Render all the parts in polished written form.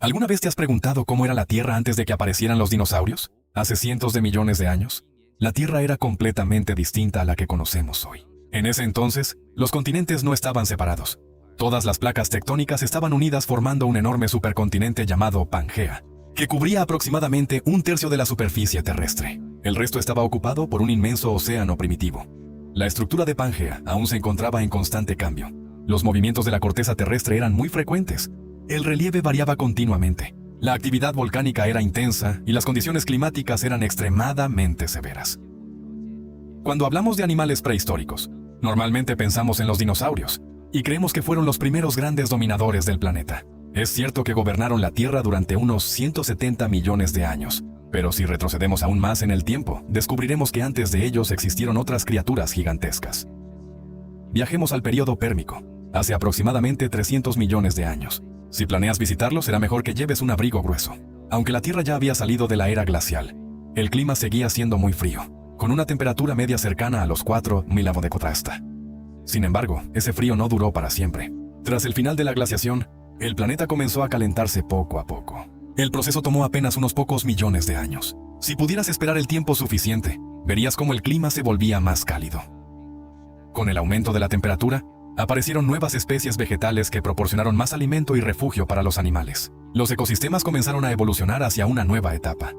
¿Alguna vez te has preguntado cómo era la Tierra antes de que aparecieran los dinosaurios? Hace cientos de millones de años, la Tierra era completamente distinta a la que conocemos hoy. En ese entonces, los continentes no estaban separados. Todas las placas tectónicas estaban unidas formando un enorme supercontinente llamado Pangea, que cubría aproximadamente un tercio de la superficie terrestre. El resto estaba ocupado por un inmenso océano primitivo. La estructura de Pangea aún se encontraba en constante cambio. Los movimientos de la corteza terrestre eran muy frecuentes. El relieve variaba continuamente. La actividad volcánica era intensa y las condiciones climáticas eran extremadamente severas. Cuando hablamos de animales prehistóricos, normalmente pensamos en los dinosaurios y creemos que fueron los primeros grandes dominadores del planeta. Es cierto que gobernaron la Tierra durante unos 170 millones de años, pero si retrocedemos aún más en el tiempo, descubriremos que antes de ellos existieron otras criaturas gigantescas. Viajemos al período Pérmico, hace aproximadamente 300 millones de años. Si planeas visitarlo, será mejor que lleves un abrigo grueso. Aunque la Tierra ya había salido de la era glacial, el clima seguía siendo muy frío, con una temperatura media cercana a los 4.000 avos de Cotrasta. Sin embargo, ese frío no duró para siempre. Tras el final de la glaciación, el planeta comenzó a calentarse poco a poco. El proceso tomó apenas unos pocos millones de años. Si pudieras esperar el tiempo suficiente, verías cómo el clima se volvía más cálido. Con el aumento de la temperatura, aparecieron nuevas especies vegetales que proporcionaron más alimento y refugio para los animales. Los ecosistemas comenzaron a evolucionar hacia una nueva etapa.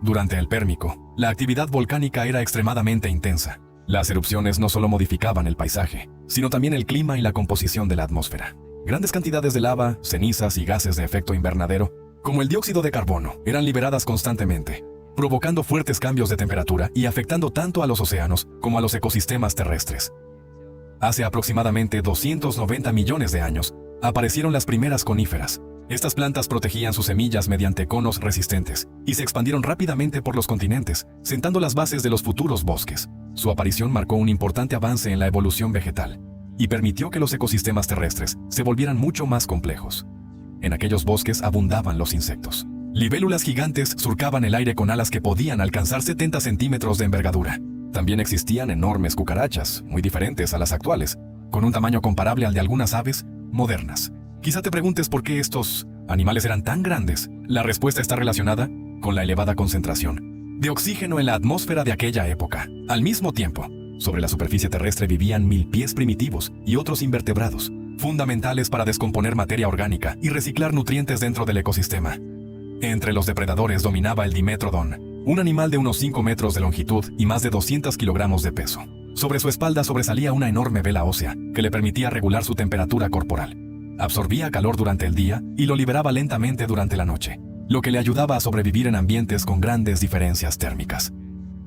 Durante el Pérmico, la actividad volcánica era extremadamente intensa. Las erupciones no solo modificaban el paisaje, sino también el clima y la composición de la atmósfera. Grandes cantidades de lava, cenizas y gases de efecto invernadero, como el dióxido de carbono, eran liberadas constantemente, provocando fuertes cambios de temperatura y afectando tanto a los océanos como a los ecosistemas terrestres. Hace aproximadamente 290 millones de años, aparecieron las primeras coníferas. Estas plantas protegían sus semillas mediante conos resistentes y se expandieron rápidamente por los continentes, sentando las bases de los futuros bosques. Su aparición marcó un importante avance en la evolución vegetal y permitió que los ecosistemas terrestres se volvieran mucho más complejos. En aquellos bosques abundaban los insectos. Libélulas gigantes surcaban el aire con alas que podían alcanzar 70 centímetros de envergadura. También existían enormes cucarachas, muy diferentes a las actuales, con un tamaño comparable al de algunas aves modernas. Quizá te preguntes por qué estos animales eran tan grandes. La respuesta está relacionada con la elevada concentración de oxígeno en la atmósfera de aquella época. Al mismo tiempo, sobre la superficie terrestre vivían milpies primitivos y otros invertebrados, fundamentales para descomponer materia orgánica y reciclar nutrientes dentro del ecosistema. Entre los depredadores dominaba el Dimetrodon, un animal de unos 5 metros de longitud y más de 200 kilogramos de peso. Sobre su espalda sobresalía una enorme vela ósea que le permitía regular su temperatura corporal. Absorbía calor durante el día y lo liberaba lentamente durante la noche, lo que le ayudaba a sobrevivir en ambientes con grandes diferencias térmicas.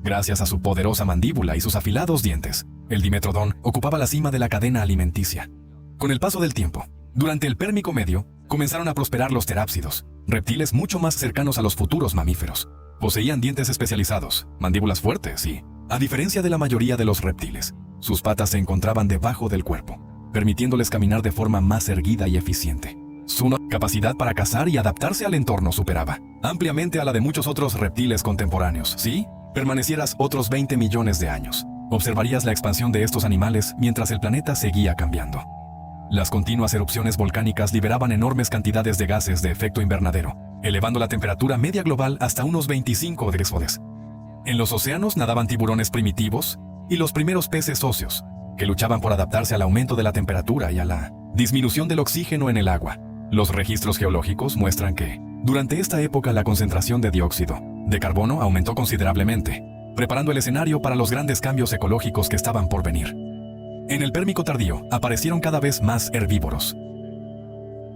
Gracias a su poderosa mandíbula y sus afilados dientes, el Dimetrodon ocupaba la cima de la cadena alimenticia. Con el paso del tiempo, durante el Pérmico medio, comenzaron a prosperar los terápsidos, reptiles mucho más cercanos a los futuros mamíferos. Poseían dientes especializados, mandíbulas fuertes y, a diferencia de la mayoría de los reptiles, sus patas se encontraban debajo del cuerpo, permitiéndoles caminar de forma más erguida y eficiente. Su capacidad para cazar y adaptarse al entorno superaba ampliamente a la de muchos otros reptiles contemporáneos. Si permanecieras otros 20 millones de años, observarías la expansión de estos animales mientras el planeta seguía cambiando. Las continuas erupciones volcánicas liberaban enormes cantidades de gases de efecto invernadero, elevando la temperatura media global hasta unos 25 grados. En los océanos nadaban tiburones primitivos y los primeros peces óseos, que luchaban por adaptarse al aumento de la temperatura y a la disminución del oxígeno en el agua. Los registros geológicos muestran que, durante esta época, la concentración de dióxido de carbono aumentó considerablemente, preparando el escenario para los grandes cambios ecológicos que estaban por venir. En el Pérmico tardío aparecieron cada vez más herbívoros.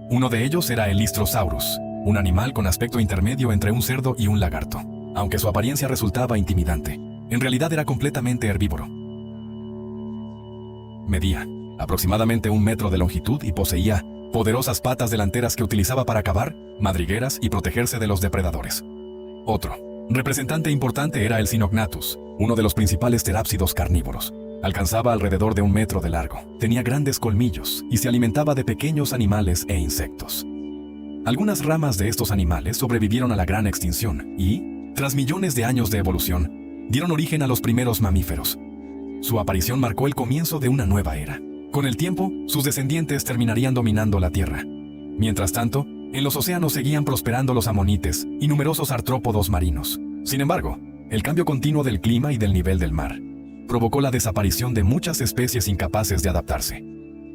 Uno de ellos era el Lystrosaurus, un animal con aspecto intermedio entre un cerdo y un lagarto. Aunque su apariencia resultaba intimidante, en realidad era completamente herbívoro. Medía aproximadamente 1 metro de longitud y poseía poderosas patas delanteras que utilizaba para cavar, madrigueras y protegerse de los depredadores. Otro representante importante era el Sinognathus, uno de los principales terápsidos carnívoros. Alcanzaba alrededor de 1 metro de largo, tenía grandes colmillos y se alimentaba de pequeños animales e insectos. Algunas ramas de estos animales sobrevivieron a la gran extinción y, tras millones de años de evolución, dieron origen a los primeros mamíferos. Su aparición marcó el comienzo de una nueva era. Con el tiempo, sus descendientes terminarían dominando la Tierra. Mientras tanto, en los océanos seguían prosperando los amonites y numerosos artrópodos marinos. Sin embargo, el cambio continuo del clima y del nivel del mar provocó la desaparición de muchas especies incapaces de adaptarse.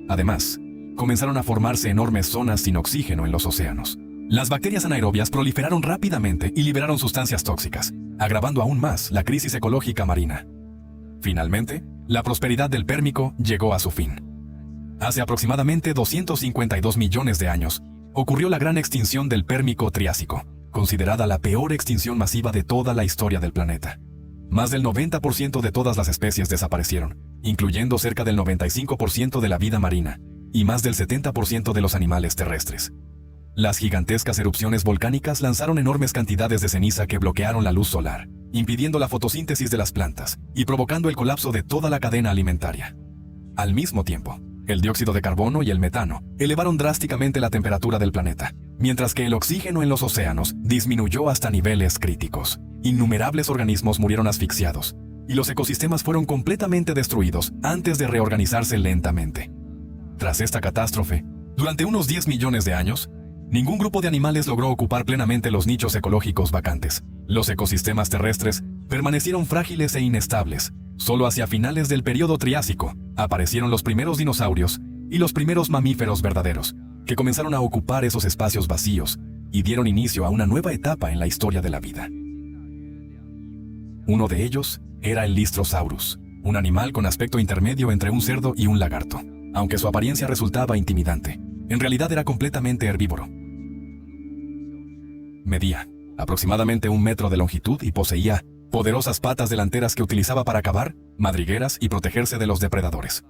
Además, comenzaron a formarse enormes zonas sin oxígeno en los océanos. Las bacterias anaerobias proliferaron rápidamente y liberaron sustancias tóxicas, agravando aún más la crisis ecológica marina. Finalmente, la prosperidad del Pérmico llegó a su fin. Hace aproximadamente 252 millones de años, ocurrió la gran extinción del Pérmico-Triásico, considerada la peor extinción masiva de toda la historia del planeta. Más del 90% de todas las especies desaparecieron, incluyendo cerca del 95% de la vida marina y más del 70% de los animales terrestres. Las gigantescas erupciones volcánicas lanzaron enormes cantidades de ceniza que bloquearon la luz solar, impidiendo la fotosíntesis de las plantas y provocando el colapso de toda la cadena alimentaria. Al mismo tiempo, el dióxido de carbono y el metano elevaron drásticamente la temperatura del planeta, mientras que el oxígeno en los océanos disminuyó hasta niveles críticos. Innumerables organismos murieron asfixiados, y los ecosistemas fueron completamente destruidos antes de reorganizarse lentamente. Tras esta catástrofe, durante unos 10 millones de años, ningún grupo de animales logró ocupar plenamente los nichos ecológicos vacantes. Los ecosistemas terrestres permanecieron frágiles e inestables. Solo hacia finales del período Triásico aparecieron los primeros dinosaurios y los primeros mamíferos verdaderos, que comenzaron a ocupar esos espacios vacíos y dieron inicio a una nueva etapa en la historia de la vida. Uno de ellos era el Lystrosaurus, un animal con aspecto intermedio entre un cerdo y un lagarto. Aunque su apariencia resultaba intimidante, en realidad era completamente herbívoro. Medía aproximadamente 1 metro de longitud y poseía poderosas patas delanteras que utilizaba para cavar, madrigueras y protegerse de los depredadores.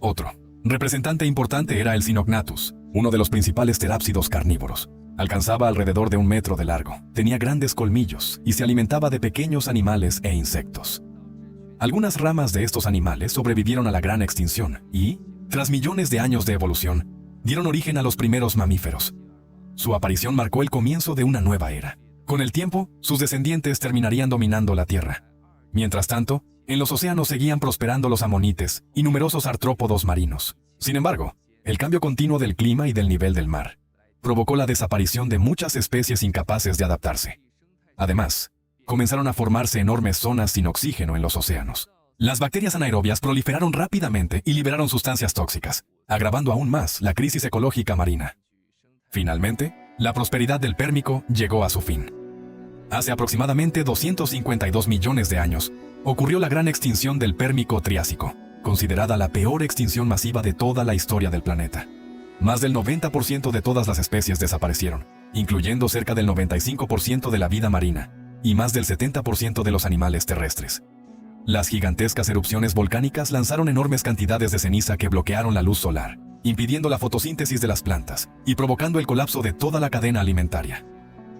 Otro representante importante era el Sinognathus, uno de los principales terápsidos carnívoros. Alcanzaba alrededor de 1 metro de largo, tenía grandes colmillos y se alimentaba de pequeños animales e insectos. Algunas ramas de estos animales sobrevivieron a la gran extinción y, tras millones de años de evolución, dieron origen a los primeros mamíferos. Su aparición marcó el comienzo de una nueva era. Con el tiempo, sus descendientes terminarían dominando la Tierra. Mientras tanto, en los océanos seguían prosperando los amonites y numerosos artrópodos marinos. Sin embargo, el cambio continuo del clima y del nivel del mar provocó la desaparición de muchas especies incapaces de adaptarse. Además, comenzaron a formarse enormes zonas sin oxígeno en los océanos. Las bacterias anaerobias proliferaron rápidamente y liberaron sustancias tóxicas, agravando aún más la crisis ecológica marina. Finalmente, la prosperidad del Pérmico llegó a su fin. Hace aproximadamente 252 millones de años, ocurrió la gran extinción del Pérmico-Triásico, considerada la peor extinción masiva de toda la historia del planeta. Más del 90% de todas las especies desaparecieron, incluyendo cerca del 95% de la vida marina y más del 70% de los animales terrestres. Las gigantescas erupciones volcánicas lanzaron enormes cantidades de ceniza que bloquearon la luz solar, impidiendo la fotosíntesis de las plantas y provocando el colapso de toda la cadena alimentaria.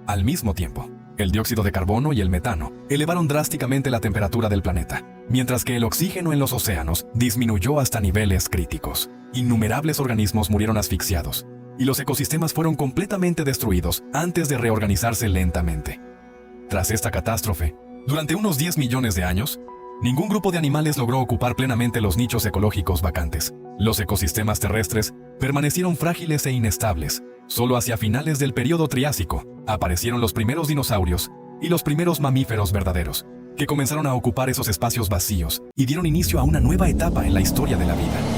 Al mismo tiempo, el dióxido de carbono y el metano elevaron drásticamente la temperatura del planeta, mientras que el oxígeno en los océanos disminuyó hasta niveles críticos. Innumerables organismos murieron asfixiados, y los ecosistemas fueron completamente destruidos antes de reorganizarse lentamente. Tras esta catástrofe, durante unos 10 millones de años, ningún grupo de animales logró ocupar plenamente los nichos ecológicos vacantes. Los ecosistemas terrestres permanecieron frágiles e inestables. Solo hacia finales del período Triásico aparecieron los primeros dinosaurios y los primeros mamíferos verdaderos, que comenzaron a ocupar esos espacios vacíos y dieron inicio a una nueva etapa en la historia de la vida.